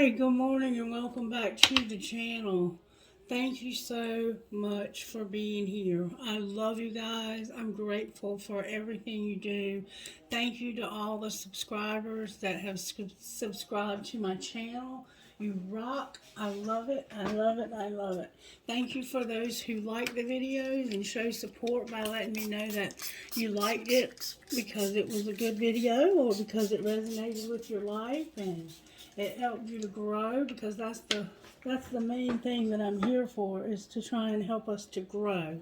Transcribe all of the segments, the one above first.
Hi, good morning and welcome back to the channel. Thank you so much for being here. I love you guys. I'm grateful for everything you do. Thank you to all the subscribers that have subscribed to my channel. You rock. I love it. I love it. I love it. Thank you for those who like the videos and show support by letting me know that you liked it because it was a good video or because it resonated with your life and it helped you to grow, because that's the main thing that I'm here for, is to try and help us to grow.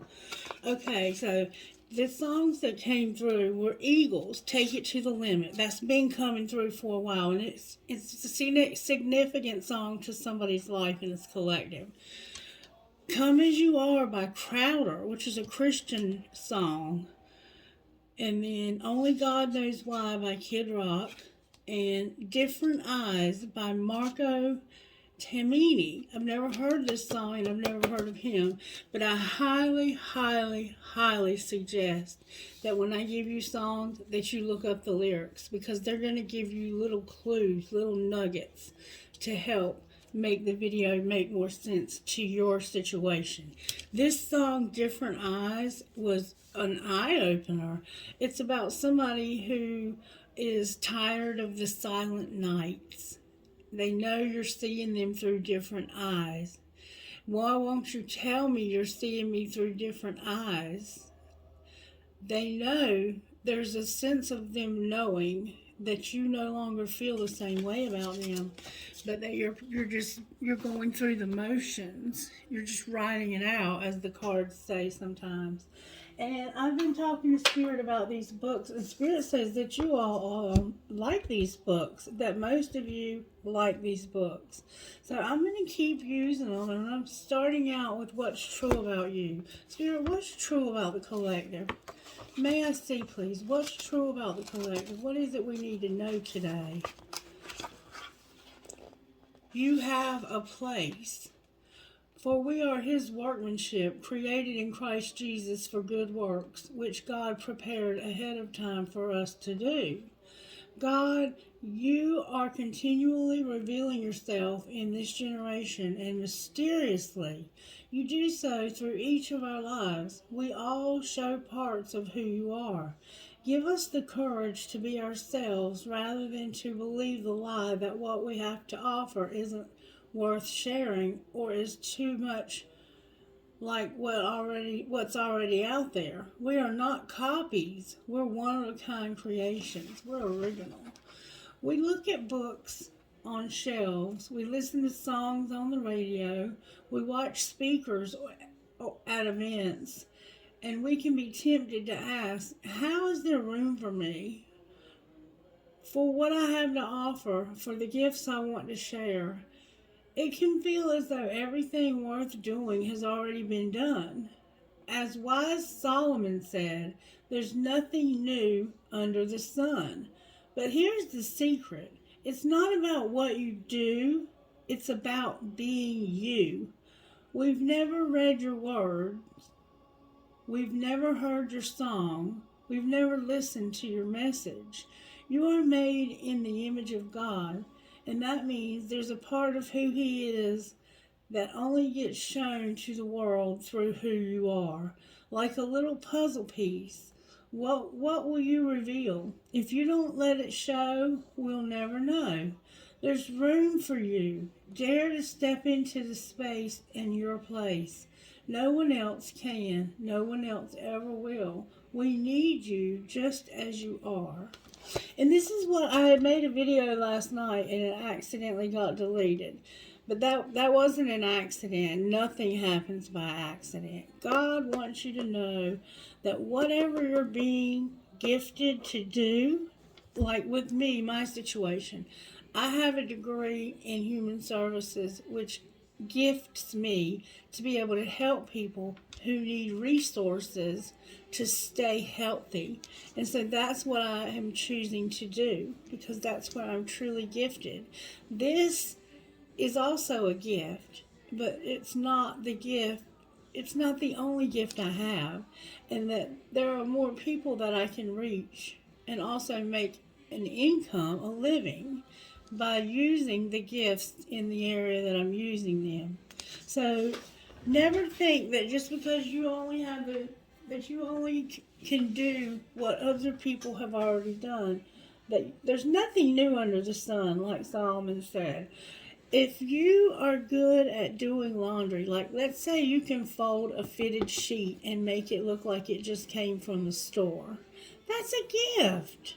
Okay, so the songs that came through were Eagles, Take It to the Limit. That's been coming through for a while, and it's a significant song to somebody's life in this collective. Come As You Are by Crowder, which is a Christian song. And then Only God Knows Why by Kid Rock. And Different Eyes by Marco Tamini. I've never heard this song and I've never heard of him, but I highly, highly, highly suggest that when I give you songs that you look up the lyrics, because they're going to give you little clues, little nuggets to help make the video make more sense to your situation. This song, Different Eyes, was an eye-opener. It's about somebody who is tired of the silent nights. They know you're seeing them through different eyes. Why won't you tell me you're seeing me through different eyes? They know, there's a sense of them knowing that you no longer feel the same way about them, but that you're going through the motions. You're just writing it out, as the cards say sometimes. And I've been talking to Spirit about these books, and Spirit says that you all like these books, that most of you like these books. So I'm going to keep using them, and I'm starting out with what's true about you. Spirit, what's true about the collective? May I see, please, what's true about the collective? What is it we need to know today? You have a place. For we are his workmanship, created in Christ Jesus for good works, which God prepared ahead of time for us to do. God, you are continually revealing yourself in this generation, and mysteriously, you do so through each of our lives. We all show parts of who you are. Give us the courage to be ourselves rather than to believe the lie that what we have to offer isn't worth sharing or is too much like what's already out there. We are not copies. We're one-of-a-kind creations. We're original. We look at books on shelves. We listen to songs on the radio. We watch speakers at events. And we can be tempted to ask, how is there room for me? For what I have to offer, for the gifts I want to share? It can feel as though everything worth doing has already been done. As wise Solomon said, there's nothing new under the sun. But here's the secret. It's not about what you do, it's about being you. We've never read your words. We've never heard your song. We've never listened to your message. You are made in the image of God. And that means there's a part of who he is that only gets shown to the world through who you are. Like a little puzzle piece. What will you reveal? If you don't let it show, we'll never know. There's room for you. Dare to step into the space in your place. No one else can. No one else ever will. We need you just as you are. And this is what I had made a video last night and it accidentally got deleted. But that wasn't an accident. Nothing happens by accident. God wants you to know that whatever you're being gifted to do, like with me, my situation, I have a degree in human services, which gifts me to be able to help people who need resources to stay healthy. And so that's what I am choosing to do, because that's what I'm truly gifted. This is also a gift, but it's not the gift. It's not the only gift I have, and that there are more people that I can reach and also make an income, a living, by using the gifts in the area that I'm using them. So never think that just because you only have that you only can do what other people have already done, that there's nothing new under the sun, like Solomon said. If you are good at doing laundry, like let's say you can fold a fitted sheet and make it look like it just came from the store, that's a gift.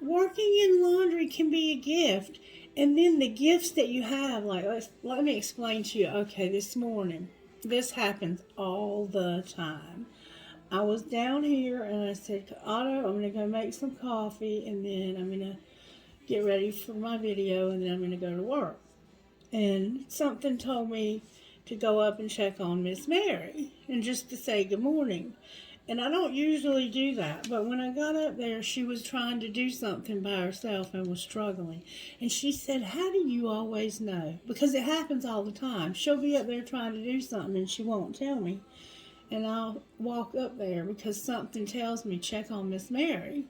Working in laundry can be a gift. And then the gifts that you have, like, let me explain to you. Okay, this morning, this happens all the time. I was down here and I said, Otto, I'm going to go make some coffee and then I'm going to get ready for my video and then I'm going to go to work. And something told me to go up and check on Miss Mary and just to say good morning. And I don't usually do that, but when I got up there, she was trying to do something by herself and was struggling. And she said, how do you always know? Because it happens all the time. She'll be up there trying to do something and she won't tell me. And I'll walk up there because something tells me, check on Miss Mary.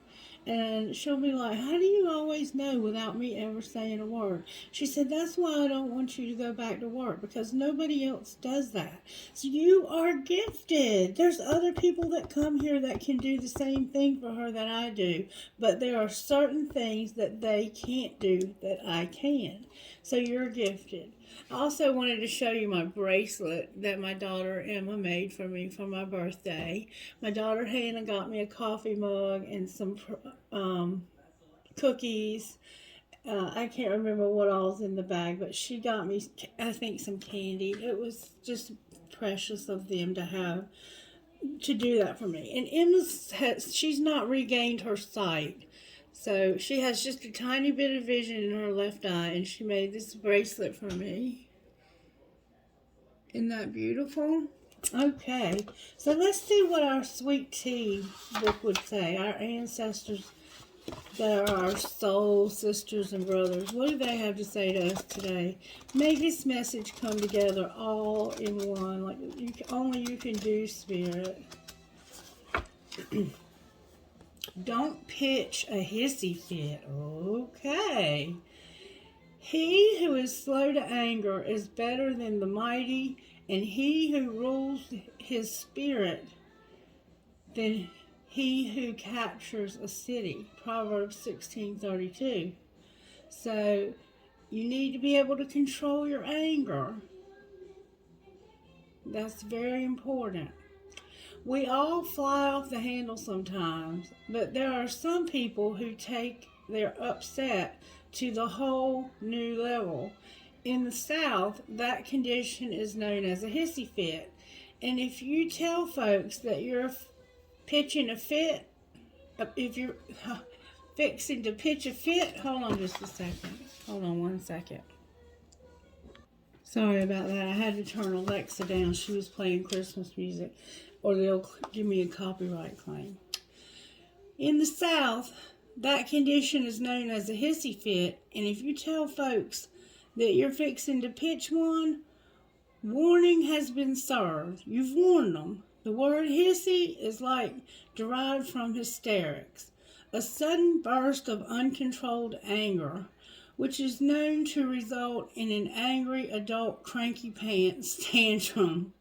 And she'll be like, how do you always know without me ever saying a word? She said, that's why I don't want you to go back to work, because nobody else does that. So you are gifted. There's other people that come here that can do the same thing for her that I do. But there are certain things that they can't do that I can. So you're gifted. I also wanted to show you my bracelet that my daughter Emma made for me for my birthday. My daughter Hannah got me a coffee mug and some cookies. I can't remember what all's in the bag, but she got me, I think, some candy. It was just precious of them to do that for me. And she's not regained her sight. So she has just a tiny bit of vision in her left eye, and she made this bracelet for me. Isn't that beautiful? Okay, so let's see what our sweet tea book would say. Our ancestors that are our soul sisters and brothers. What do they have to say to us today? May this message come together all in one, like only you can do, Spirit. Don't pitch a hissy fit. Okay. He who is slow to anger is better than the mighty, and he who rules his spirit than he who captures a city. Proverbs 16:32. So you need to be able to control your anger. That's very important. We all fly off the handle sometimes, but there are some people who take their upset to the whole new level. In the South, that condition is known as a hissy fit. And if you tell folks that you're pitching a fit, if you're fixing to pitch a fit, hold on just a second. Hold on one second. Sorry about that. I had to turn Alexa down. She was playing Christmas music, or they'll give me a copyright claim. In the South, that condition is known as a hissy fit, and if you tell folks that you're fixing to pitch one, warning has been served. You've warned them. The word hissy is derived from hysterics, a sudden burst of uncontrolled anger, which is known to result in an angry adult cranky pants tantrum.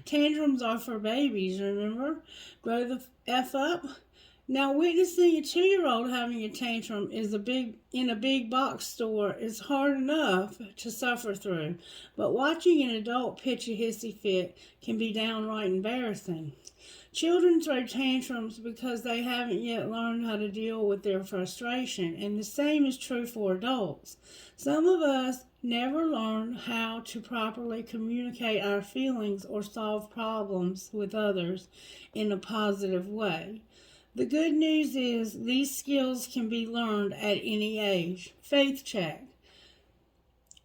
Tantrums are for babies, remember? Grow the F up. Now, witnessing a 2-year-old having a tantrum in a big box store is hard enough to suffer through, but watching an adult pitch a hissy fit can be downright embarrassing. Children throw tantrums because they haven't yet learned how to deal with their frustration, and the same is true for adults. Some of us never learn how to properly communicate our feelings or solve problems with others in a positive way. The good news is these skills can be learned at any age. Faith check.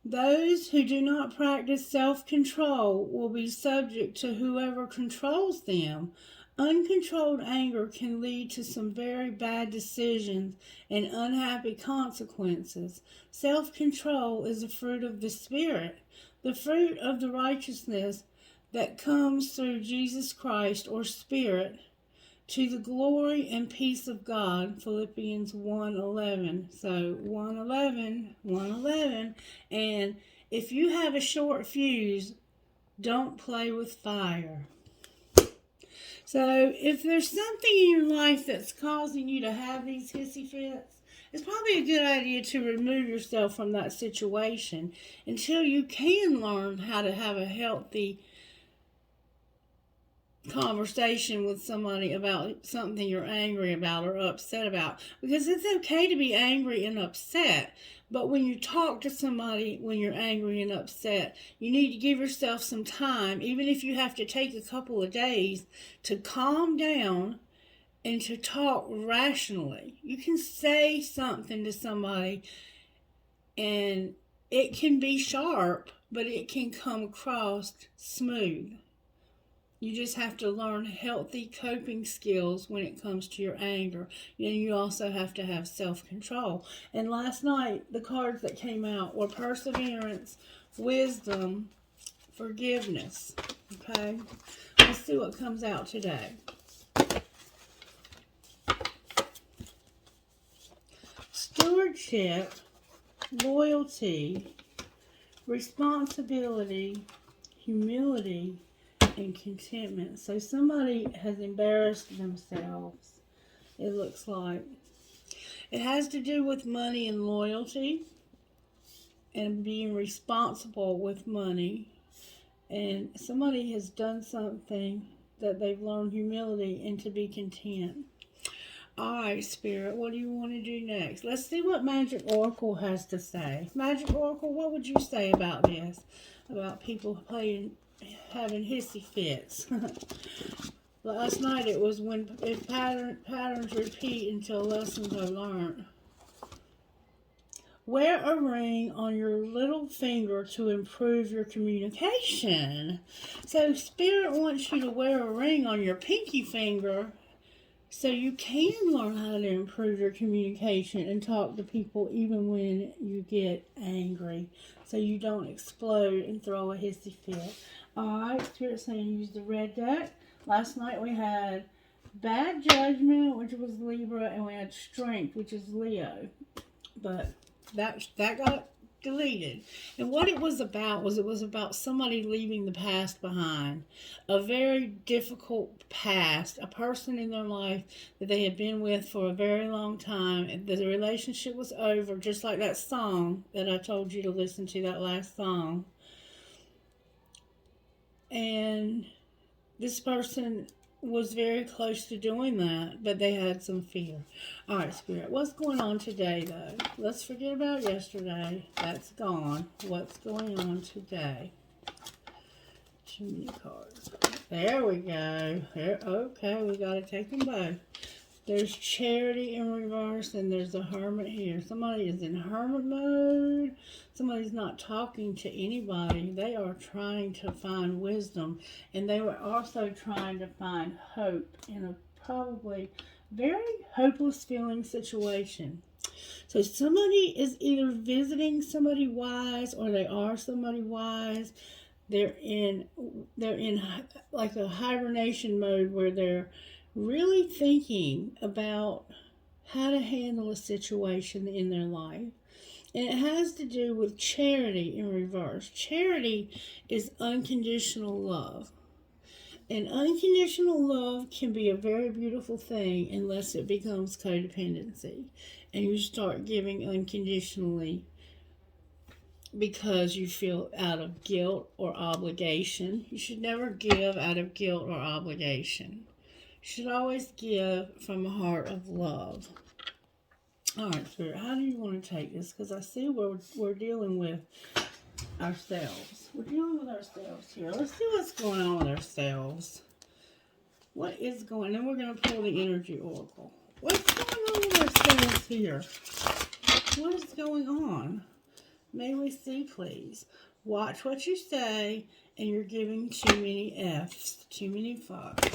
Those who do not practice self-control will be subject to whoever controls them. Uncontrolled anger can lead to some very bad decisions and unhappy consequences. Self-control is a fruit of the Spirit, the fruit of the righteousness that comes through Jesus Christ or Spirit. to the glory and peace of God, Philippians 1:11. So 1:11, and if you have a short fuse, don't play with fire. So if there's something in your life that's causing you to have these hissy fits, it's probably a good idea to remove yourself from that situation until you can learn how to have a healthy conversation with somebody about something you're angry about or upset about. Because it's okay to be angry and upset, but when you talk to somebody when you're angry and upset, you need to give yourself some time, even if you have to take a couple of days, to calm down and to talk rationally. You can say something to somebody and it can be sharp, but it can come across smooth. You just have to learn healthy coping skills when it comes to your anger. And you also have to have self-control. And last night, the cards that came out were perseverance, wisdom, forgiveness. Okay? Let's see what comes out today. Stewardship, loyalty, responsibility, humility, and contentment. So somebody has embarrassed themselves, it looks like. It has to do with money and loyalty and being responsible with money. And somebody has done something that they've learned humility and to be content. Alright, Spirit, what do you want to do next? Let's see what Magic Oracle has to say. Magic Oracle, what would you say about this? About people having hissy fits. Last night it was when if patterns repeat until lessons are learned. Wear a ring on your little finger to improve your communication. So Spirit wants you to wear a ring on your pinky finger so you can learn how to improve your communication and talk to people even when you get angry, so you don't explode and throw a hissy fit. Alright, Spirit's saying use the red deck. Last night we had Bad Judgment, which was Libra, and we had Strength, which is Leo. But that got deleted. And what it was about somebody leaving the past behind. A very difficult past. A person in their life that they had been with for a very long time. And the relationship was over, just like that song that I told you to listen to, that last song. And this person was very close to doing that, but they had some fear. Alright, Spirit, what's going on today, though? Let's forget about yesterday. That's gone. What's going on today? Too many cards. There we go. Okay, we got to take them both. There's Charity in reverse, and there's a Hermit here. Somebody is in Hermit mode. Somebody's not talking to anybody. They are trying to find wisdom, and they were also trying to find hope in a probably very hopeless feeling situation. So somebody is either visiting somebody wise, or they are somebody wise. They're in like a hibernation mode where they're really thinking about how to handle a situation in their life. And it has to do with Charity in reverse. Charity is unconditional love. And unconditional love can be a very beautiful thing unless it becomes codependency. And you start giving unconditionally because you feel out of guilt or obligation. You should never give out of guilt or obligation. Should always give from a heart of love. Alright, Spirit, how do you want to take this? Because I see we're dealing with ourselves. We're dealing with ourselves here. Let's see what's going on with ourselves. What is going on? Then we're going to pull the Energy Oracle. What's going on with ourselves here? What is going on? May we see, please? Watch what you say, and you're giving too many F's, too many fucks.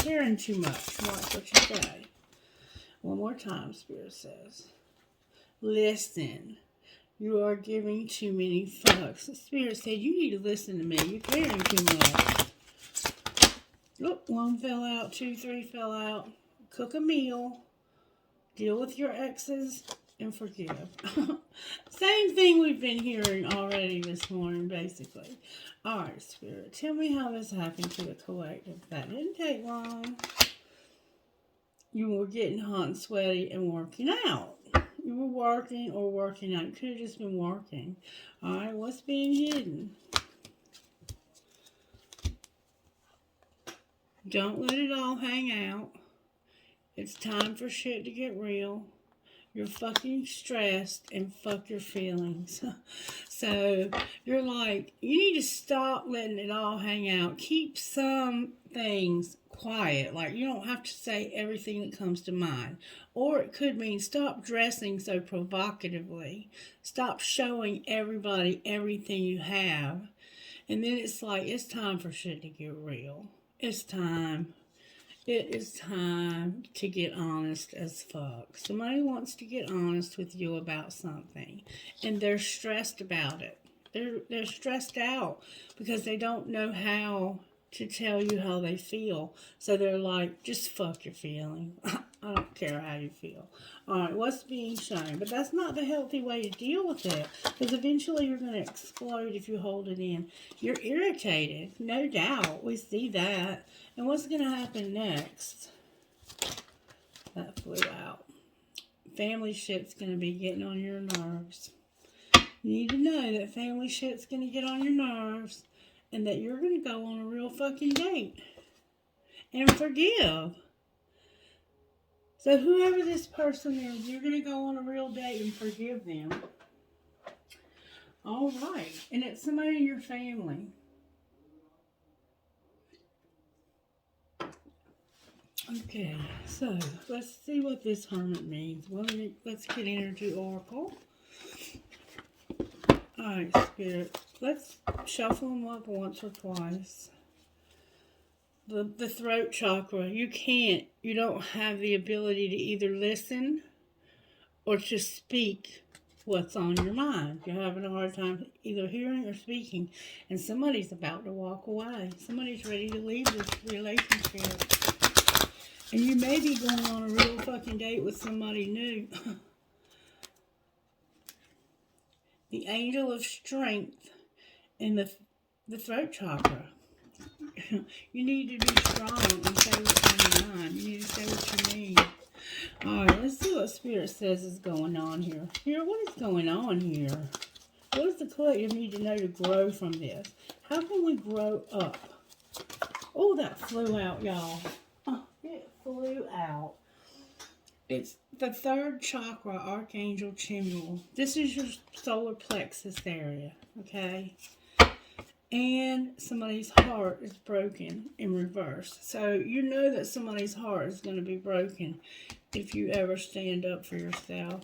Caring too much. Watch what you say. One more time, Spirit says. Listen. You are giving too many fucks. The Spirit said, you need to listen to me. You're caring too much. Look, 1 fell out, 2, 3 fell out. Cook a meal. Deal with your exes and forgive. Same thing we've been hearing already this morning, basically. All right, Spirit, tell me how this happened to the collective. That didn't take long. You were getting hot and sweaty and working out. You were working or working out. You could have just been working. All right, what's being hidden? Don't let it all hang out. It's time for shit to get real. You're fucking stressed and fuck your feelings. So you're like, you need to stop letting it all hang out. Keep some things quiet. Like, you don't have to say everything that comes to mind. Or it could mean stop dressing so provocatively. Stop showing everybody everything you have. And then it's like, it's time for shit to get real. It's time. It is time to get honest as fuck. Somebody wants to get honest with you about something, and they're stressed about it. They're stressed out because they don't know how to tell you how they feel. So they're like, just fuck your feeling. I don't care how you feel. All right, what's being shown? But that's not the healthy way to deal with it, because eventually you're going to explode if you hold it in. You're irritated, no doubt. We see that. And what's going to happen next? That flew out. Family shit's going to be getting on your nerves. You need to know that family shit's going to get on your nerves, and that you're going to go on a real fucking date and forgive. So whoever this person is, you're going to go on a real date and forgive them. All right. And it's somebody in your family. Okay, so let's see what this hermit means. Well, let's get Energy Oracle. Alright, Spirit. Let's shuffle them up once or twice. The throat chakra. You don't have the ability to either listen or to speak what's on your mind. You're having a hard time either hearing or speaking. And somebody's about to walk away. Somebody's ready to leave this relationship. And you may be going on a real fucking date with somebody new. The angel of strength in the throat chakra. You need to be strong and say what's on your mind. You need to say what you mean. Alright, let's see what Spirit says is going on here. What is going on here? What does the collective need to know to grow from this? How can we grow up? Oh, that flew out, y'all. It flew out. It's the third chakra, Archangel Chimuel. This is your solar plexus area, okay? And somebody's heart is broken in reverse. So you know that somebody's heart is going to be broken if you ever stand up for yourself.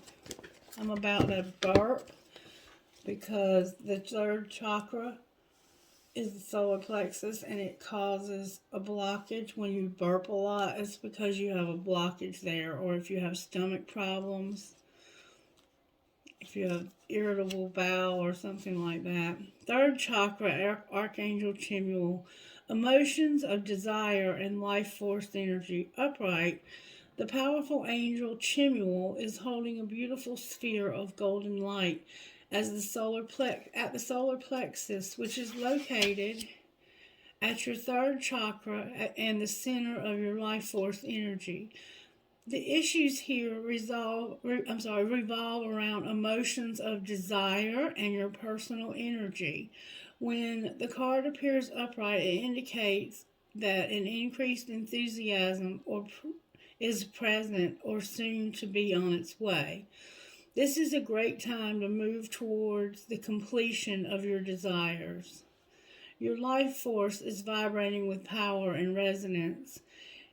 I'm about to burp because the third chakra is the solar plexus, and it causes a blockage when you burp a lot. It's because you have a blockage there, or if you have stomach problems, if you have irritable bowel or something like that. Third chakra, Archangel Chimuel, emotions of desire and life force energy upright. The powerful angel Chimuel is holding a beautiful sphere of golden light as the solar plexus, which is located at your third chakra and the center of your life force energy. The issues here revolve around emotions of desire and your personal energy. When the card appears upright, it indicates that an increased enthusiasm is present or soon to be on its way. This is a great time to move towards the completion of your desires. Your life force is vibrating with power and resonance,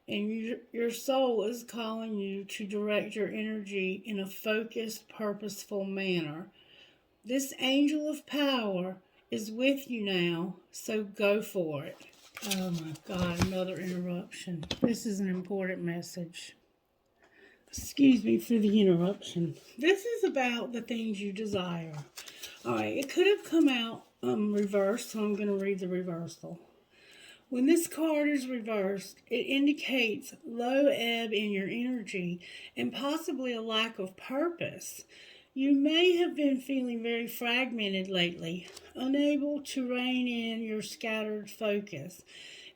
and your soul is calling you to direct your energy in a focused, purposeful manner. This angel of power is with you now, so go for it. Oh my God, another interruption. This is an important message. Excuse me for the interruption. This is about the things you desire. Alright, it could have come out reversed, so I'm going to read the reversal. When this card is reversed, it indicates low ebb in your energy and possibly a lack of purpose. You may have been feeling very fragmented lately, unable to rein in your scattered focus.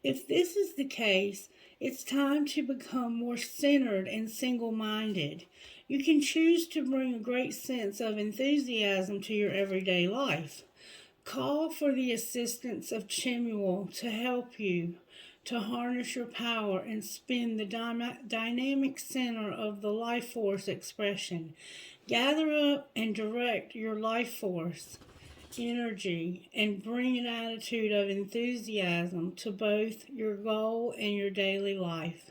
If this is the case, it's time to become more centered and single-minded. You can choose to bring a great sense of enthusiasm to your everyday life. Call for the assistance of Chimuel to help you to harness your power and spin the dynamic center of the life force expression. Gather up and direct your life force energy and bring an attitude of enthusiasm to both your goal and your daily life.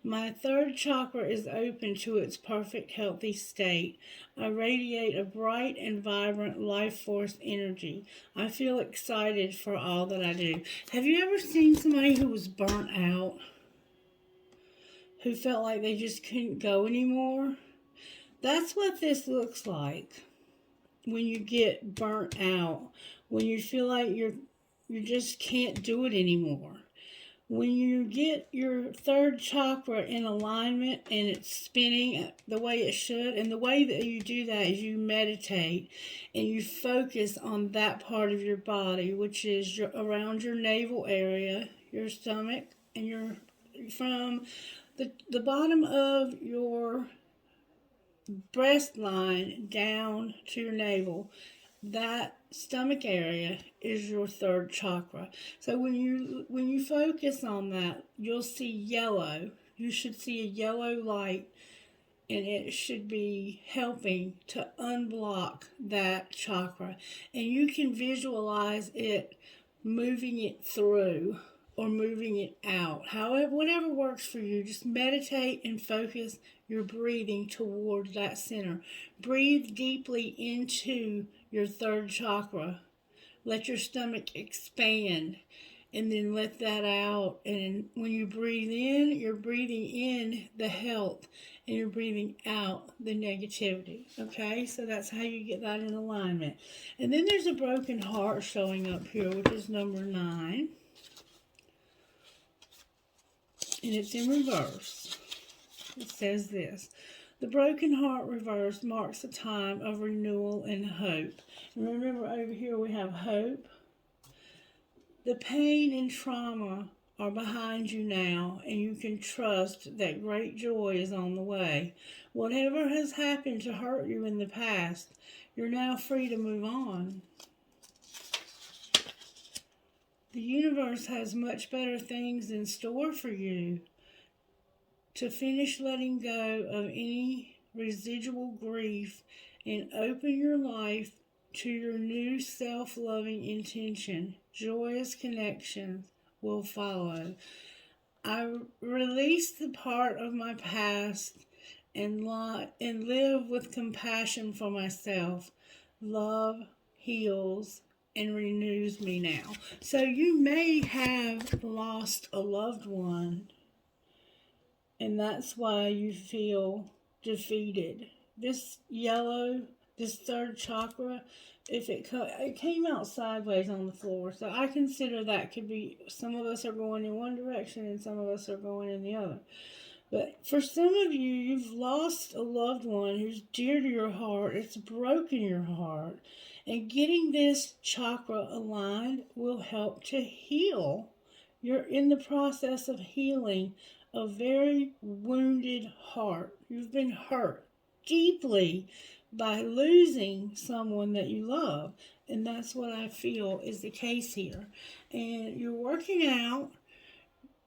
My third chakra is open to its perfect healthy state. I radiate a bright and vibrant life force energy. I feel excited for all that I do. Have you ever seen somebody who was burnt out? Who felt like they just couldn't go anymore? That's what this looks like when you get burnt out. When you feel like you just can't do it anymore. When you get your third chakra in alignment and it's spinning the way it should, and the way that you do that is you meditate and you focus on that part of your body, which is around your navel area, your stomach, and from the bottom of your breast line down to your navel. That stomach area is your third chakra. So when you focus on that, you'll see yellow. You should see a yellow light, and it should be helping to unblock that chakra. And you can visualize it moving it through or moving it out. However, whatever works for you, just meditate and focus your breathing toward that center. Breathe deeply into your third chakra. Let your stomach expand and then let that out. And when you breathe in, you're breathing in the health and you're breathing out the negativity. Okay, so that's how you get that in alignment. And then there's a broken heart showing up here, which is number 9. And it's in reverse. It says this: the broken heart reverse marks a time of renewal and hope. And remember, over here we have hope. The pain and trauma are behind you now, and you can trust that great joy is on the way. Whatever has happened to hurt you in the past, you're now free to move on. The universe has much better things in store for you. To finish letting go of any residual grief and open your life to your new self-loving intention. Joyous connections will follow. I release the part of my past and live with compassion for myself. Love heals and renews me now. So you may have lost a loved one, and that's why you feel defeated. This yellow, this third chakra, if it came out sideways on the floor, so I consider that could be, some of us are going in one direction and some of us are going in the other. But for some of you, you've lost a loved one who's dear to your heart. It's broken your heart. And getting this chakra aligned will help to heal. You're in the process of healing a very wounded heart. You've been hurt deeply by losing someone that you love. And that's what I feel is the case here. And you're working out.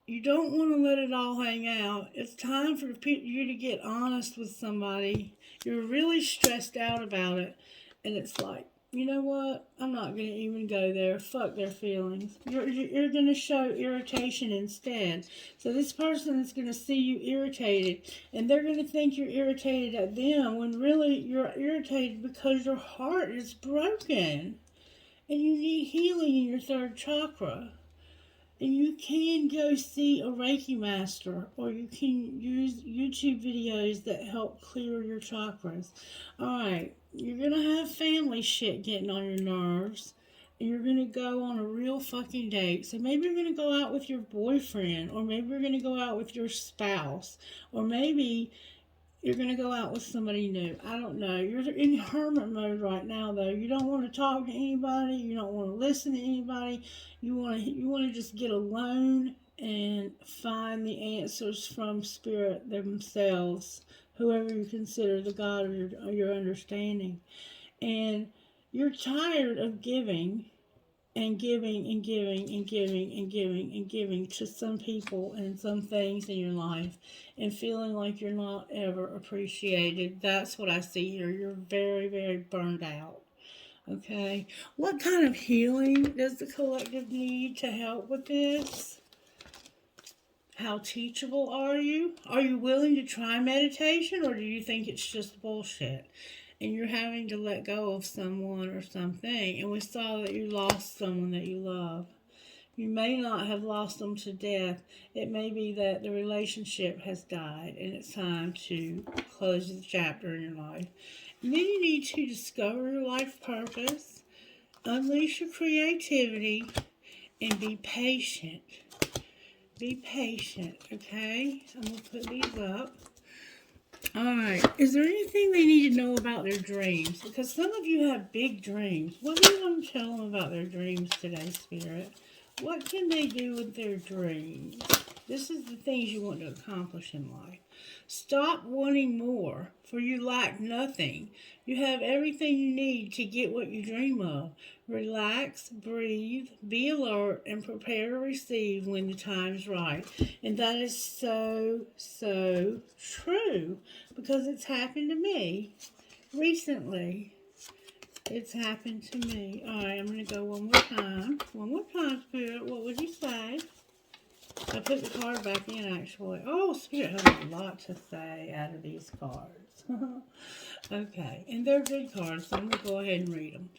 You don't want to let it all hang out. It's time for you to get honest with somebody. You're really stressed out about it. And it's like, you know what? I'm not going to even go there. Fuck their feelings. You're going to show irritation instead. So this person is going to see you irritated. And they're going to think you're irritated at them when really you're irritated because your heart is broken. And you need healing in your third chakra. And you can go see a Reiki master, or you can use YouTube videos that help clear your chakras. Alright, you're going to have family shit getting on your nerves. You're going to go on a real fucking date. So maybe you're going to go out with your boyfriend, or maybe you're going to go out with your spouse, or maybe you're going to go out with somebody new. I don't know. You're in hermit mode right now, though. You don't want to talk to anybody. You don't want to listen to anybody. You want to just get alone and find the answers from Spirit themselves, whoever you consider the God of your understanding. And you're tired of giving and giving and giving and giving and giving and giving to some people and some things in your life and feeling like you're not ever appreciated. That's what I see here. You're very, very burned out. Okay. What kind of healing does the collective need to help with this? How teachable are you? Are you willing to try meditation, or do you think it's just bullshit? And you're having to let go of someone or something. And we saw that you lost someone that you love. You may not have lost them to death. It may be that the relationship has died and it's time to close the chapter in your life. And then you need to discover your life purpose, unleash your creativity, and be patient. Be patient, okay? I'm going to put these up. Alright, is there anything they need to know about their dreams? Because some of you have big dreams. What do you want to tell them about their dreams today, Spirit? What can they do with their dreams? This is the things you want to accomplish in life. Stop wanting more, for you lack nothing. You have everything you need to get what you dream of. Relax, breathe, be alert, and prepare to receive when the time's right. And that is so, so true, because it's happened to me recently. It's happened to me. Alright, I'm going to go one more time. One more time, Spirit. What would you say? I put the card back in, actually. Oh, Spirit has a lot to say out of these cards. Okay, and they're good cards, so I'm going to go ahead and read them.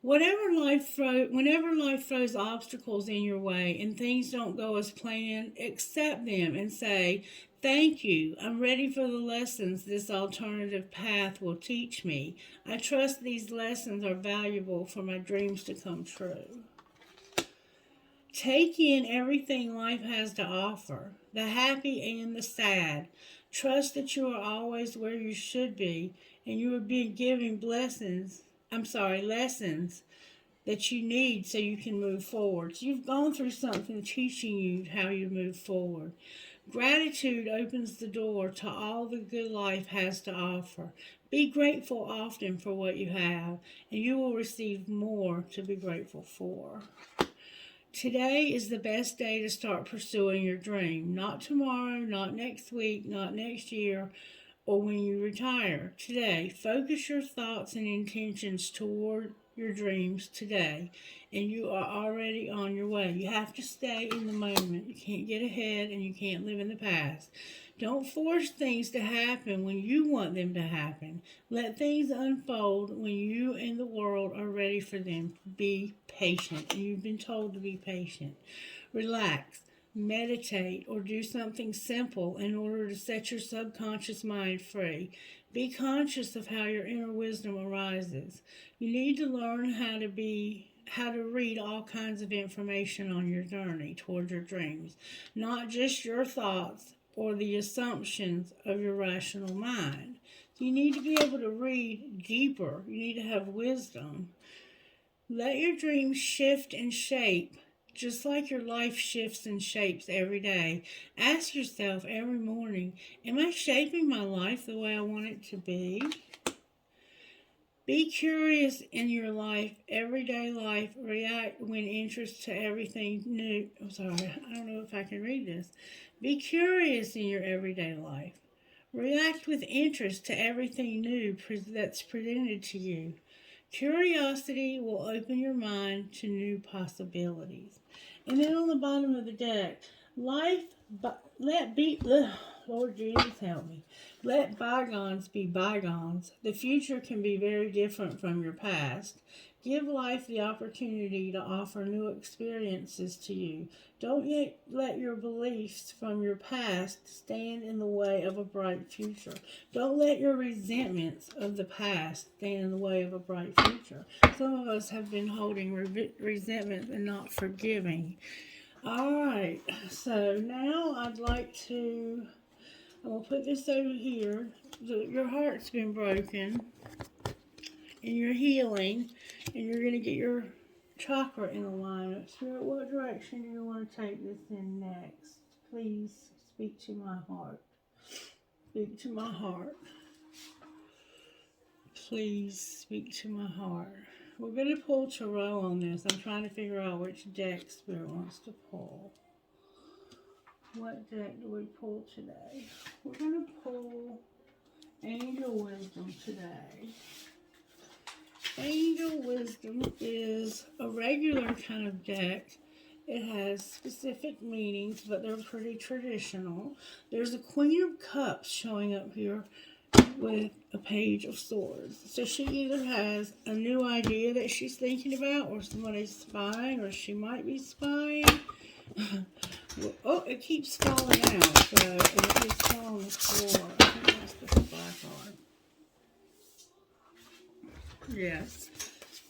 Whenever life throws obstacles in your way and things don't go as planned, accept them and say, "Thank you. I'm ready for the lessons this alternative path will teach me. I trust these lessons are valuable for my dreams to come true." Take in everything life has to offer, the happy and the sad. Trust that you are always where you should be, and you are being given lessons that you need so you can move forward. So you've gone through something teaching you how you move forward. Gratitude opens the door to all the good life has to offer. Be grateful often for what you have, and you will receive more to be grateful for. Today is the best day to start pursuing your dream. Not tomorrow, not next week, not next year, or when you retire. Today, focus your thoughts and intentions toward your dreams today, and you are already on your way. You have to stay in the moment. You can't get ahead, and you can't live in the past. Don't force things to happen when you want them to happen. Let things unfold when you and the world are ready for them. Be patient. And you've been told to be patient. Relax. Meditate or do something simple in order to set your subconscious mind free. Be conscious of how your inner wisdom arises. You need to learn how to read all kinds of information on your journey toward your dreams, not just your thoughts or the assumptions of your rational mind. So you need to be able to read deeper. You need to have wisdom. Let your dreams shift and shape, just like your life shifts and shapes every day. Ask yourself every morning, am I shaping my life the way I want it to be? Be curious in your life, everyday life. React when interest to everything new. I'm sorry, I don't know if I can read this. Be curious in your everyday life. React with interest to everything new that's presented to you. Curiosity will open your mind to new possibilities. And then on the bottom of the deck, Lord Jesus, help me. Let bygones be bygones. The future can be very different from your past. Give life the opportunity to offer new experiences to you. Don't yet let your beliefs from your past stand in the way of a bright future. Don't let your resentments of the past stand in the way of a bright future. Some of us have been holding resentment and not forgiving. All right, so now I'm going to put this over here. Your heart's been broken, and you're healing, and you're going to get your chakra in alignment. Spirit, what direction do you want to take this in next? Please speak to my heart. Speak to my heart. Please speak to my heart. We're going to pull tarot on this. I'm trying to figure out which deck Spirit wants to pull. What deck do we pull today? We're going to pull Angel Wisdom today. Angel Wisdom is a regular kind of deck. It has specific meanings, but they're pretty traditional. There's a Queen of Cups showing up here with a Page of Swords. So she either has a new idea that she's thinking about, or somebody's spying, or she might be spying. Oh, it keeps falling out, so it keeps falling on the floor. I think that's the spy card. Yes.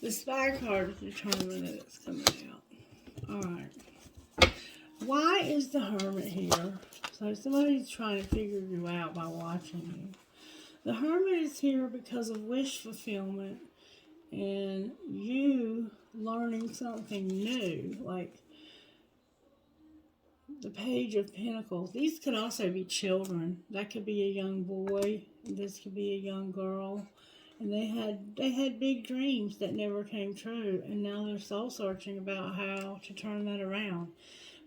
The spy card is determined that it's coming out. Alright. Why is the Hermit here? So somebody's trying to figure you out by watching you. The Hermit is here because of wish fulfillment and you learning something new. Like the Page of Pentacles. These could also be children. That could be a young boy. This could be a young girl. And they had big dreams that never came true, and now they're soul searching about how to turn that around.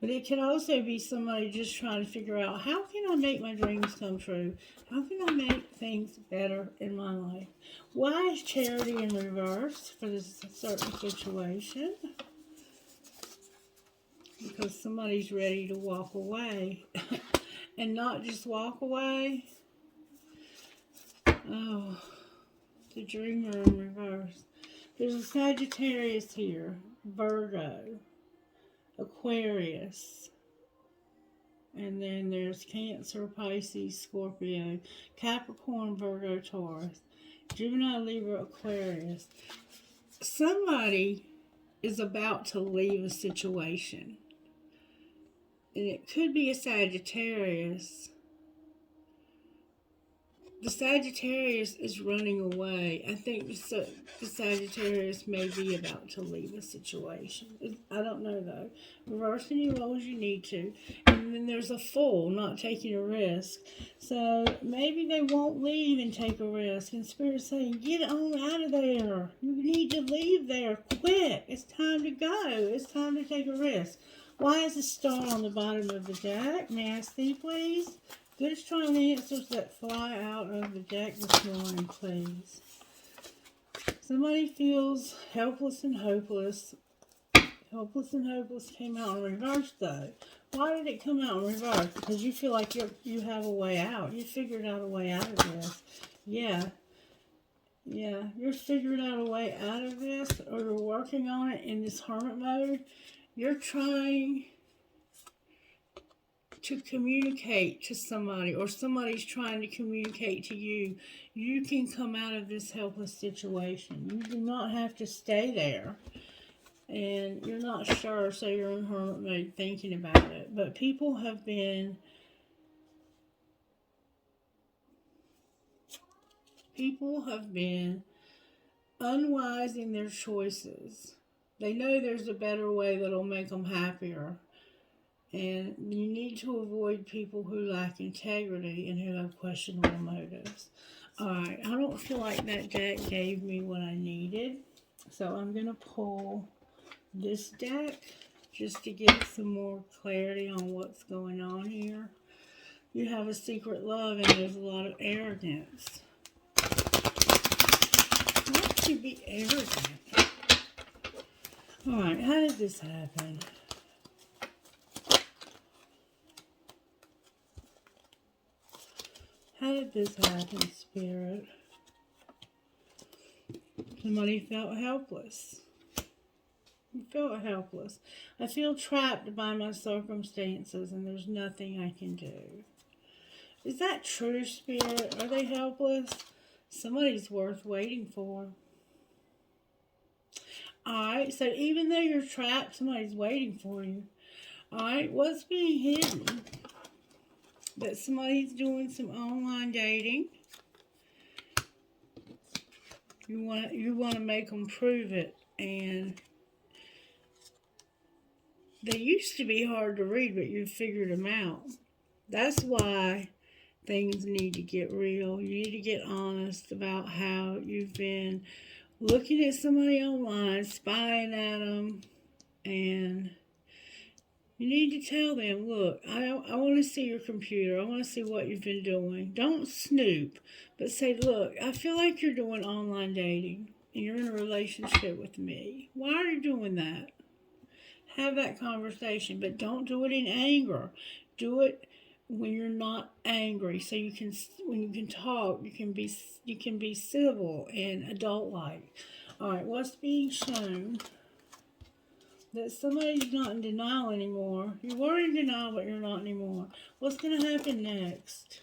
But it could also be somebody just trying to figure out, how can I make my dreams come true? How can I make things better in my life? Why is Charity in reverse for this certain situation? Because somebody's ready to walk away. And not just walk away. Oh, the Dreamer in reverse. There's a Sagittarius here, Virgo, Aquarius, and then there's Cancer, Pisces, Scorpio, Capricorn, Virgo, Taurus, Gemini, Libra, Aquarius. Somebody is about to leave a situation, and it could be a Sagittarius. The Sagittarius is running away. I think the Sagittarius may be about to leave a situation. I don't know, though. Reverse any roles you need to. And then there's a Fool, not taking a risk. So maybe they won't leave and take a risk. And Spirit's saying, get on out of there. You need to leave there quick. It's time to go. It's time to take a risk. Why is the star on the bottom of the deck? May I see, please? Good, strong answers that fly out of the deck this morning, please. Somebody feels helpless and hopeless. Helpless and hopeless came out in reverse, though. Why did it come out in reverse? Because you feel like you have a way out. You figured out a way out of this. Yeah. Yeah, you're figuring out a way out of this, or you're working on it in this hermit mode. You're trying to communicate to somebody, or somebody's trying to communicate to you. You can come out of this helpless situation. You do not have to stay there. And you're not sure, so you're in hermit mode thinking about it. But people have been unwise in their choices. They know there's a better way that'll make them happier. And you need to avoid people who lack integrity and who have questionable motives. Alright, I don't feel like that deck gave me what I needed. So I'm going to pull this deck just to get some more clarity on what's going on here. You have a secret love and there's a lot of arrogance. Why would you be arrogant? Alright, how did this happen? How did this happen, Spirit? Somebody felt helpless. I felt helpless. I feel trapped by my circumstances and there's nothing I can do. Is that true, Spirit? Are they helpless? Somebody's worth waiting for. Alright, so even though you're trapped, somebody's waiting for you. Alright, what's being hidden? That somebody's doing some online dating. You want to make them prove it. And they used to be hard to read, but you figured them out. That's why things need to get real. You need to get honest about how you've been looking at somebody online, spying at them, and you need to tell them, look, I want to see your computer. I want to see what you've been doing. Don't snoop, but say, look, I feel like you're doing online dating and you're in a relationship with me. Why are you doing that? Have that conversation, but don't do it in anger. Do it when you're not angry, so you can, when you can talk, you can be civil and adult-like. All right, what's being shown? That somebody's not in denial anymore. You were in denial, but you're not anymore. What's going to happen next?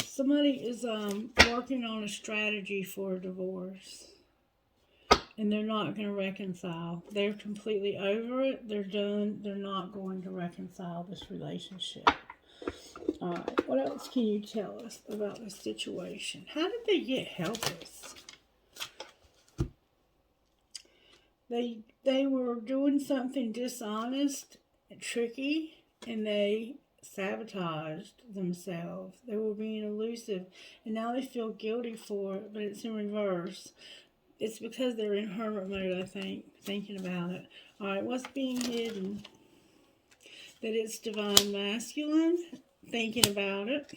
Somebody is working on a strategy for a divorce. And they're not going to reconcile. They're completely over it. They're done. They're not going to reconcile this relationship. All right. What else can you tell us about this situation? How did they get helpless? They were doing something dishonest and tricky, and they sabotaged themselves. They were being elusive, and now they feel guilty for it, but it's in reverse. It's because they're in hermit mode, I think, thinking about it. All right, what's being hidden? That it's divine masculine, thinking about it,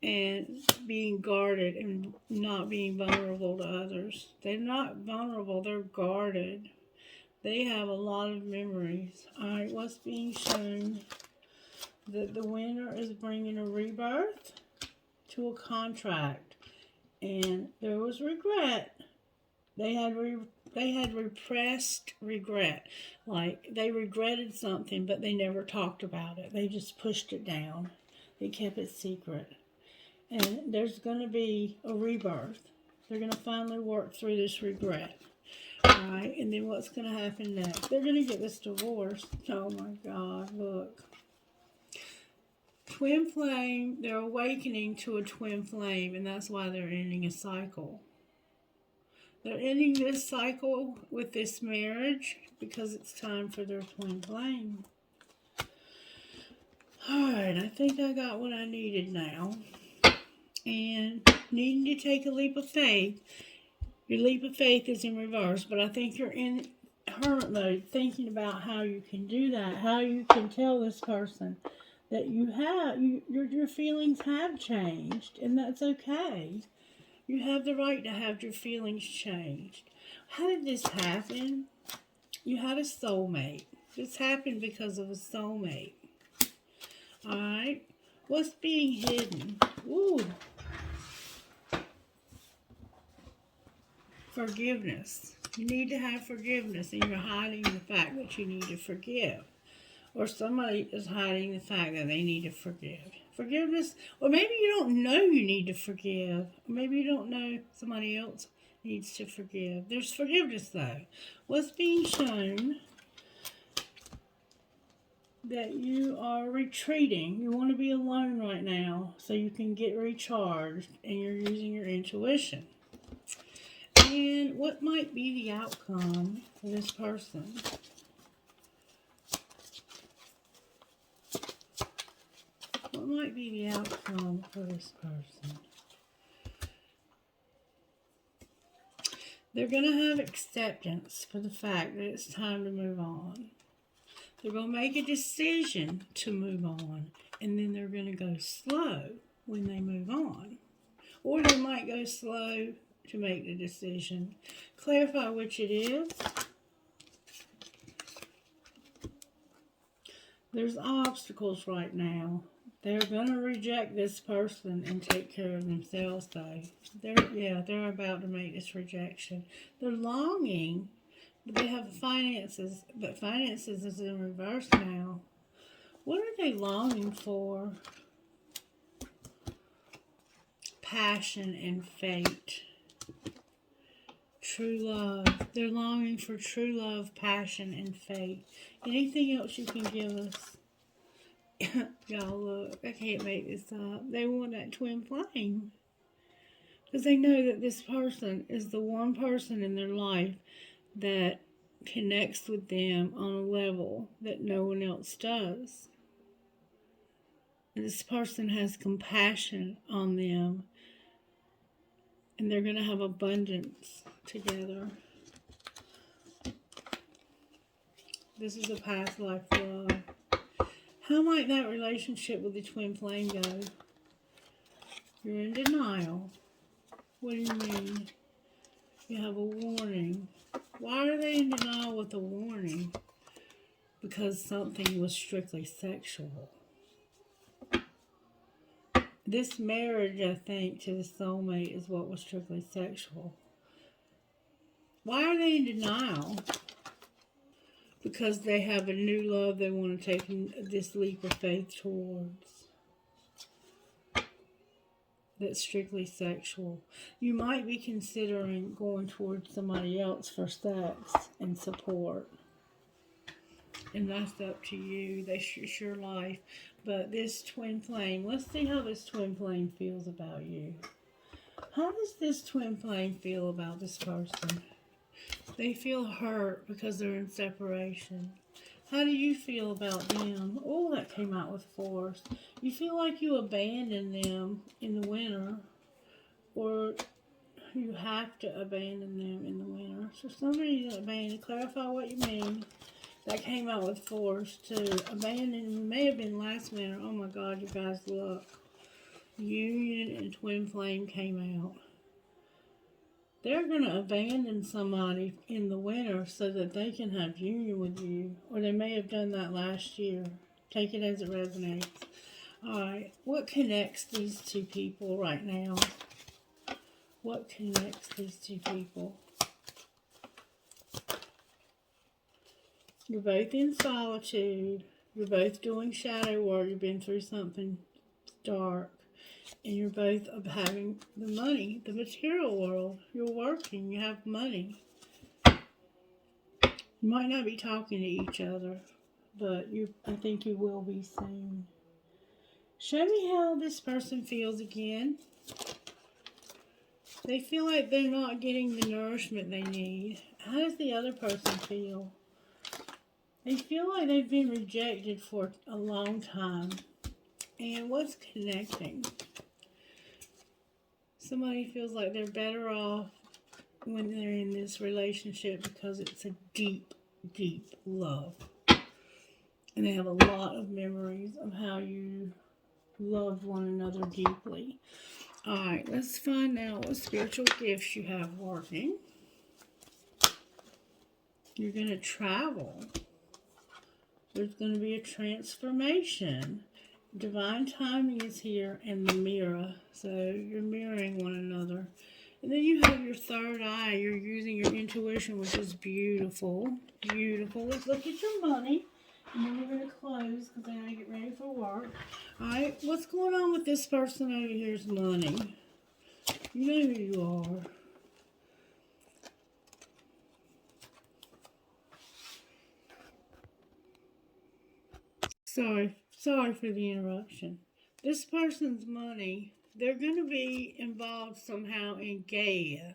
and being guarded and not being vulnerable to others. They're not vulnerable, they're guarded. They have a lot of memories. All right, what's being shown? That the winner is bringing a rebirth to a contract. And there was regret. They had repressed regret. Like, they regretted something, but they never talked about it. They just pushed it down. They kept it secret. And there's going to be a rebirth. They're going to finally work through this regret. Alright, and then what's going to happen next? They're going to get this divorce. Oh my God, look. Twin flame, they're awakening to a twin flame, and that's why they're ending a cycle. They're ending this cycle with this marriage because it's time for their twin flame. Alright, I think I got what I needed now. And needing to take a leap of faith. Your leap of faith is in reverse, but I think you're in hermit mode, thinking about how you can do that, how you can tell this person that your feelings have changed, and that's okay. You have the right to have your feelings changed. How did this happen? You had a soulmate. This happened because of a soulmate. Alright? What's being hidden? Ooh. Forgiveness. You need to have forgiveness, and you're hiding the fact that you need to forgive. Or somebody is hiding the fact that they need to forgive. Forgiveness, or maybe you don't know you need to forgive. Or maybe you don't know somebody else needs to forgive. There's forgiveness, though. What's being shown? That you are retreating. You want to be alone right now so you can get recharged, and you're using your intuition. And what might be the outcome for this person? What might be the outcome for this person? They're going to have acceptance for the fact that it's time to move on. They're going to make a decision to move on, and then they're going to go slow when they move on. Or they might go slow to make the decision. Clarify which it is. There's obstacles right now. They're going to reject this person and take care of themselves, though. They're about to make this rejection. They're longing, but they have finances. But finances is in reverse now. What are they longing for? Passion and fate. True love. They're longing for true love, passion, and fate. Anything else you can give us? Y'all, look, I can't make this up. They want that twin flame. Because they know that this person is the one person in their life that connects with them on a level that no one else does. And this person has compassion on them. And they're going to have abundance together. This is a past life love. How might that relationship with the twin flame go? You're in denial. What do you mean? You have a warning. Why are they in denial with a warning? Because something was strictly sexual. This marriage, I think, to the soulmate is what was strictly sexual. Why are they in denial? Because they have a new love they want to take this leap of faith towards. That's strictly sexual. You might be considering going towards somebody else for sex and support. And that's up to you. It's your life. But this twin flame, let's see how this twin flame feels about you. How does this twin flame feel about this person? They feel hurt because they're in separation. How do you feel about them? Oh, that came out with force. You feel like you abandoned them in the winter, or you have to abandon them in the winter. So somebody abandoned. Clarify what you mean. That came out with force too. Abandoned may have been last winter. Oh my God, you guys, look. Union and twin flame came out. They're going to abandon somebody in the winter so that they can have union with you. Or they may have done that last year. Take it as it resonates. Alright, what connects these two people right now? What connects these two people? You're both in solitude. You're both doing shadow work. You've been through something dark. And you're both having the money, the material world. You're working, you have money. You might not be talking to each other, but I think you will be soon. Show me how this person feels again. They feel like they're not getting the nourishment they need. How does the other person feel? They feel like they've been rejected for a long time. And what's connecting? Somebody feels like they're better off when they're in this relationship because it's a deep, deep love. And they have a lot of memories of how you loved one another deeply. Alright, let's find out what spiritual gifts you have working. You're going to travel. There's going to be a transformation. Divine timing is here, and the mirror. So you're mirroring one another. And then you have your third eye. You're using your intuition, which is beautiful. Beautiful. Let's look at your money. And then we're going to close because I got to get ready for work. Alright, what's going on with this person over here's money? You know who you are. Sorry for the interruption. This person's money, they're going to be involved somehow in Gaia.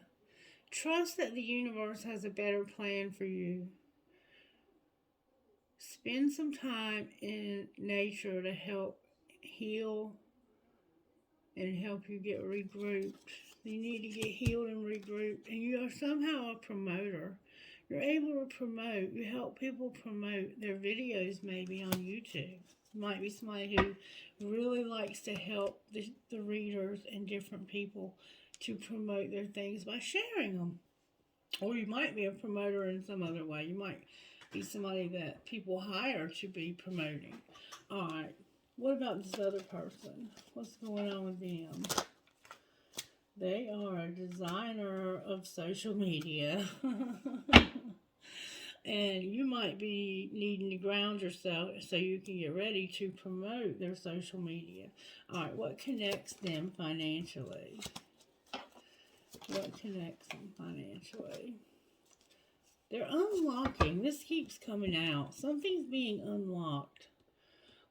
Trust that the universe has a better plan for you. Spend some time in nature to help heal and help you get regrouped. You need to get healed and regrouped. And you are somehow a promoter. You're able to promote. You help people promote their videos maybe on YouTube. You might be somebody who really likes to help the readers and different people to promote their things by sharing them. Or you might be a promoter in some other way. You might be somebody that people hire to be promoting. Alright, What about this other person? What's going on with them? They are a designer of social media. And you might be needing to ground yourself so you can get ready to promote their social media. All right, what connects them financially? What connects them financially? They're unlocking. This keeps coming out. Something's being unlocked.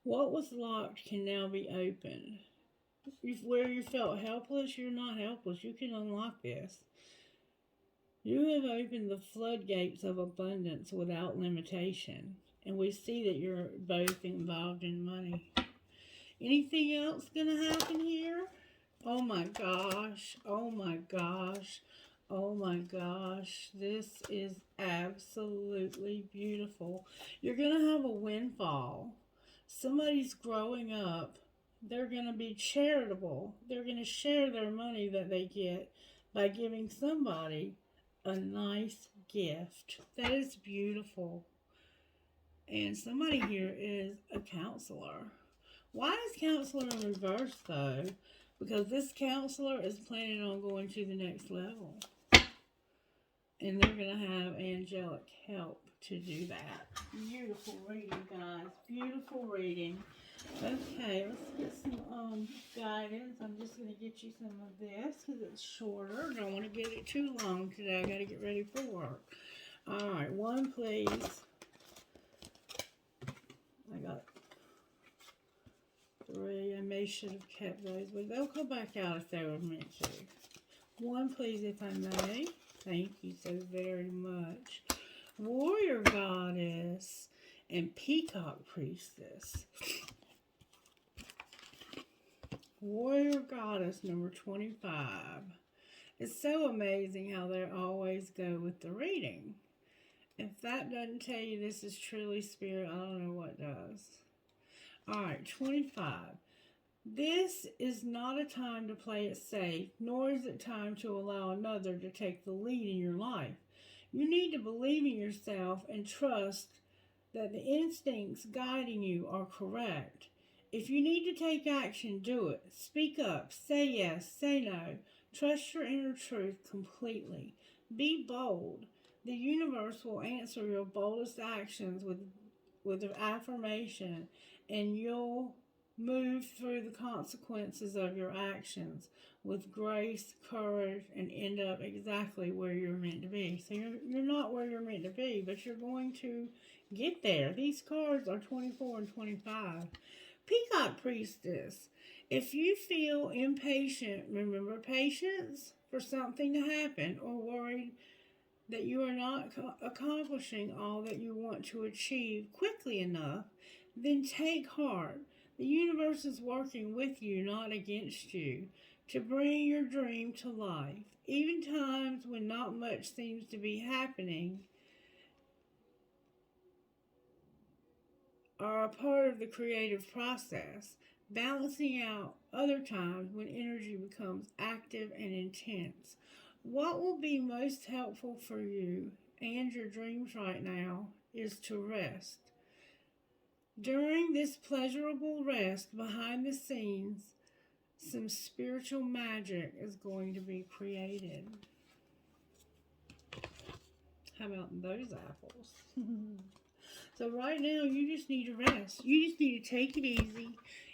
What was locked can now be opened. Where you felt helpless, you're not helpless. You can unlock this. You have opened the floodgates of abundance without limitation. And we see that you're both involved in money. Anything else going to happen here? Oh my gosh. Oh my gosh. Oh my gosh. This is absolutely beautiful. You're going to have a windfall. Somebody's growing up. They're going to be charitable. They're going to share their money that they get by giving somebody a nice gift. That is beautiful. And somebody here is a counselor. Why is counselor in reverse though? Because this counselor is planning on going to the next level. And they're going to have angelic help to do that. Beautiful reading, guys. Beautiful reading. Okay, let's get some guidance. I'm just going to get you some of this because it's shorter. Don't want to get it too long today. I got to get ready for work. All right, one please. I got 3. I may should have kept those, but they'll come back out if they were meant to. One please, if I may. Thank you so very much. Warrior Goddess and Peacock Priestess. Warrior Goddess number 25. It's so amazing how they always go with the reading. If that doesn't tell you this is truly spirit, I don't know what does. Alright, 25. This is not a time to play it safe, nor is it time to allow another to take the lead in your life. You need to believe in yourself and trust that the instincts guiding you are correct. If you need to take action, do it. Speak up, say yes, say no. Trust your inner truth completely. Be bold. The universe will answer your boldest actions with an affirmation, and you'll move through the consequences of your actions with grace, courage, and end up exactly where you're meant to be. So you're not where you're meant to be, but you're going to get there. These cards are 24 and 25. Peacock Priestess. If you feel impatient, remember patience for something to happen, or worried that you are not accomplishing all that you want to achieve quickly enough, then take heart. The universe is working with you, not against you, to bring your dream to life. Even times when not much seems to be happening are a part of the creative process, balancing out other times when energy becomes active and intense. What will be most helpful for you and your dreams right now is to rest. During this pleasurable rest behind the scenes, some spiritual magic is going to be created. How about those apples? So right now, you just need to rest. You just need to take it easy.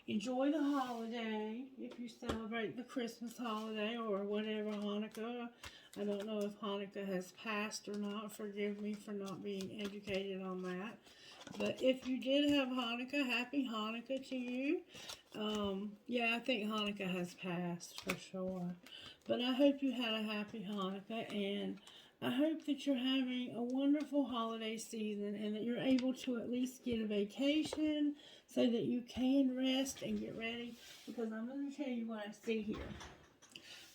Enjoy the holiday, if you celebrate the Christmas holiday or whatever, Hanukkah. I don't know if Hanukkah has passed or not. Forgive me for not being educated on that. But if you did have Hanukkah, happy Hanukkah to you. Yeah, I think Hanukkah has passed for sure. But I hope you had a happy Hanukkah, and I hope that you're having a wonderful holiday season and that you're able to at least get a vacation so that you can rest and get ready. Because I'm going to tell you what I see here.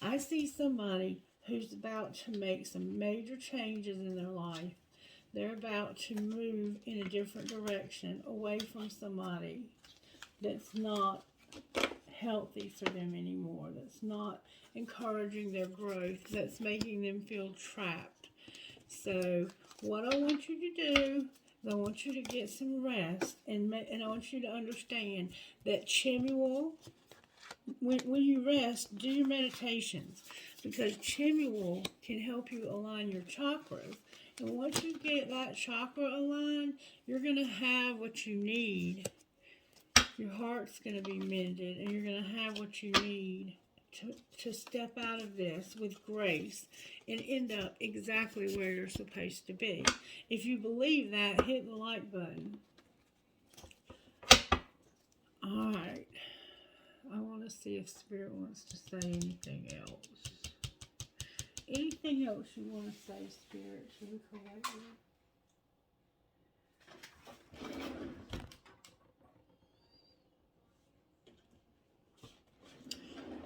I see somebody who's about to make some major changes in their life. They're about to move in a different direction, away from somebody that's not healthy for them anymore, that's not encouraging their growth, that's making them feel trapped. So what I want you to do I want you to get some rest, and I want you to understand that Chimuel, when you rest, do your meditations, because Chimuel can help you align your chakras. And once you get that chakra aligned, you're going to have what you need. Your heart's going to be mended, and you're going to have what you need to step out of this with grace and end up exactly where you're supposed to be. If you believe that, hit the like button. All right. I want to see if Spirit wants to say anything else. Anything else you want to say, Spirit? Should we collect it?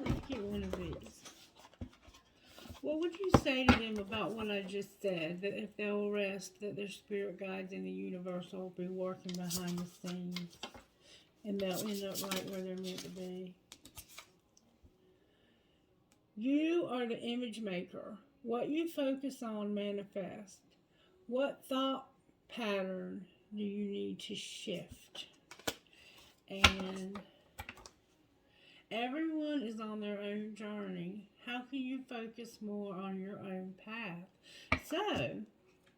Let's get one of these. What would you say to them about what I just said? That if they'll rest, that their spirit guides in the universe will be working behind the scenes, and they'll end up right where they're meant to be. You are the image maker. What you focus on manifests. What thought pattern do you need to shift? And everyone is on their own journey. How can you focus more on your own path? So,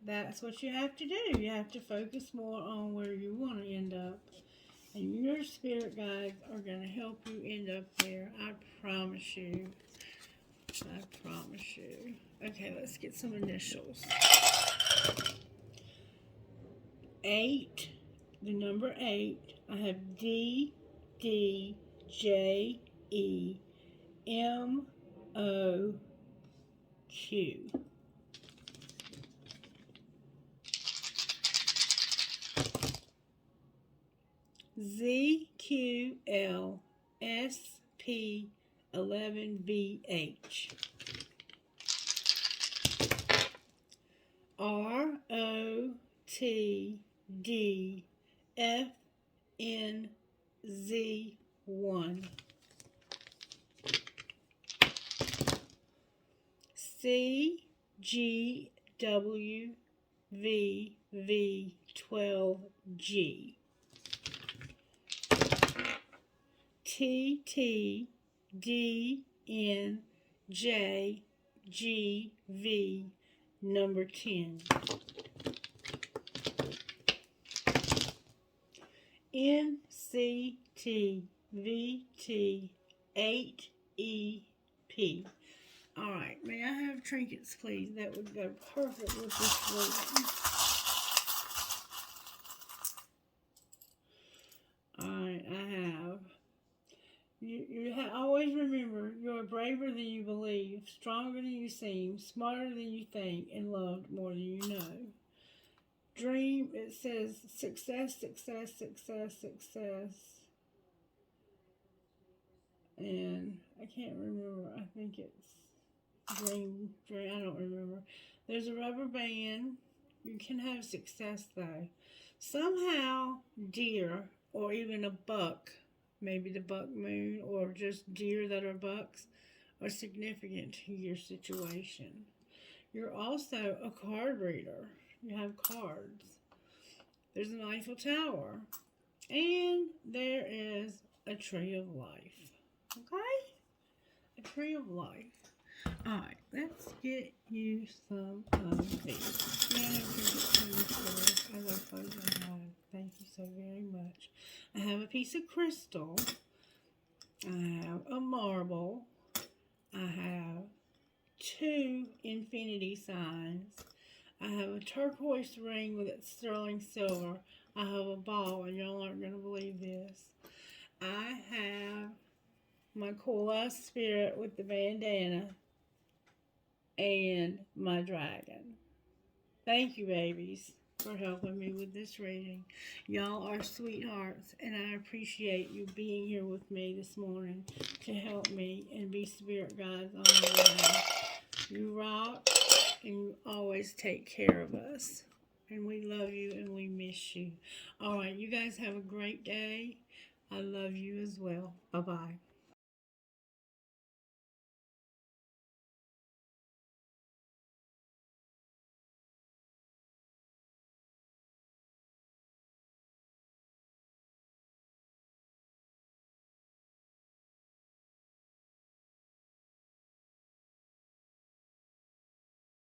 that's what you have to do. You have to focus more on where you want to end up. And your spirit guides are going to help you end up there. I promise you. I promise you. Okay, let's get some initials. 8, the number 8. I have D, D, J, E, M, O, Q. Z, Q, L, S, P, 11, V, H. R, O, T, D, F, N, Z, 1. C, G, W, V, V, 12, G. T, T, D, N, J, G, V, number 10. N, C, T, V, T, 8, E, P. All right, may I have trinkets, please? That would go perfect with this reading. All right, I have. Always remember, you're braver than you believe, stronger than you seem, smarter than you think, and loved more than you know. Dream, it says success, success, success, success. And I can't remember. I think it's dream, I don't remember. There's a rubber band. You can have success, though. Somehow, deer, or even a buck, maybe the buck moon, or just deer that are bucks, are significant to your situation. You're also a card reader. You have cards. There's an Eiffel Tower. And there is a tree of life. Okay? A tree of life. Alright, let's get you some of these. As I close my eyes. Thank you so very much. I have a piece of crystal. I have a marble. I have 2 infinity signs. I have a turquoise ring with its sterling silver. I have a ball, and y'all aren't going to believe this. I have my cool ass spirit with the bandana and my dragon. Thank you, babies, for helping me with this reading. Y'all are sweethearts, and I appreciate you being here with me this morning to help me and be spirit guides on my way. You rock, and you always take care of us. And we love you, and we miss you. All right, you guys have a great day. I love you as well. Bye-bye.